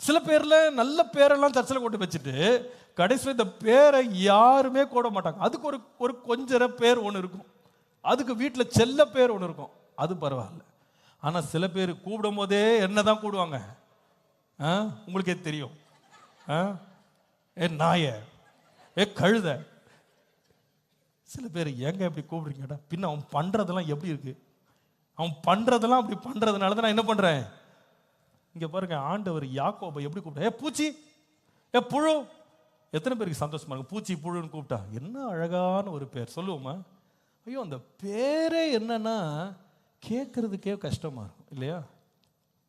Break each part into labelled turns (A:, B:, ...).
A: சில பேர்ல நல்ல பேரெல்லாம் சர்ச்சில் கொண்டு வச்சுட்டு கடைசியில் இந்த பேரை யாருமே கூட மாட்டாங்க. அதுக்கு ஒரு ஒரு கொஞ்சர பேர் ஒன்று இருக்கும், அதுக்கு வீட்டில் செல்ல பேர் ஒன்று இருக்கும், அது பரவாயில்ல. ஆனால் சில பேர் கூப்பிடும் போதே என்னதான் கூடுவாங்க, உங்களுக்கே தெரியும். ஏ நாய, ஏ கழுத. சில பேர் ஏங்க எப்படி கூப்பிடுறீங்கடா, பின்ன அவன் பண்றதெல்லாம் எப்படி இருக்கு, அவன் பண்றதெல்லாம் அப்படி பண்றதுனால தான் நான் என்ன பண்றேன். இங்க பாருங்க, ஆண்டவர் யாக்கோபை எப்படி கூப்பிட்டா, ஏ பூச்சி, ஏ புழு. எத்தனை பேருக்கு சந்தோஷமா இருக்கு பூச்சி புழுன்னு கூப்பிட்டா? என்ன அழகான ஒரு பேர் சொல்லுவோமா? ஐயோ, அந்த பேரே என்னன்னா கேட்கறதுக்கே கஷ்டமா இருக்கும் இல்லையா?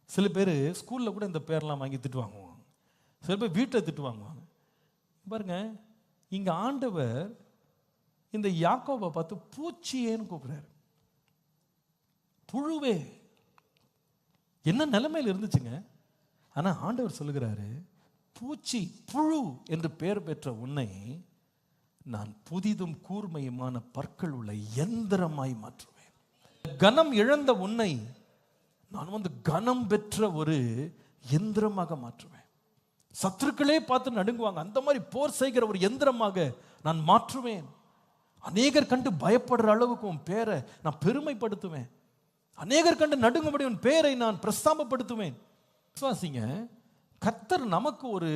A: சில பேர் ஸ்கூல்ல கூட இந்த பேர்லாம் வாங்கி திட்டு வாங்குவாங்க, சில பேர் வீட்டில் திட்டு வாங்குவாங்க. பாருங்க, இங்க ஆண்டவர் இந்த யாக்கோபை பார்த்து பூச்சியேன்னு கூப்பிடுறாரு. புழுவே, என்ன நிலைமையில் இருந்துச்சுங்க. ஆனா ஆண்டவர் சொல்லுகிறாரு, பூச்சி புழு என்று பெயர் பெற்ற உன்னை நான் புதிதும் கூர்மையுமான பற்கள் உள்ள எந்திரமாய் மாற்றுவேன். கனம் இழந்த உன்னை நான் கனம் பெற்ற ஒரு எந்திரமாக மாற்றுவேன். சத்துருக்களே பார்த்து நடுங்குவாங்க, அந்த மாதிரி போர் செய்கிற ஒரு எந்திரமாக நான் மாற்றுவேன். அநேகர் கண்டு பயப்படுற அளவுக்கு உன் பேரை நான் பெருமைப்படுத்துவேன். அநேகர் கண்டு நடுங்கும்படி உன் பேரை நான் பிரஸ்தாபப்படுத்துவேன். விசுவாசிங்க, கர்த்தர் நமக்கு ஒரு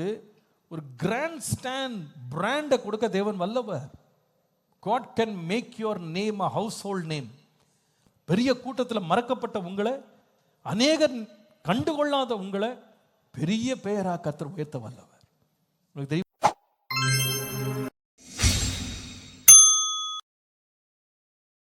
A: ஒரு கிராண்ட் ஸ்டாண்ட் பிராண்டை கொடுக்க தேவன் வல்லவர். God can make your name a household name. பெரிய கூட்டத்தில் மறக்கப்பட்ட உங்களை, அநேகர் கண்டுகொள்ளாத உங்களை பெரிய பெயராக கர்த்தர் உயர்த்த வல்லவர். உங்களுக்கு தெரியும்.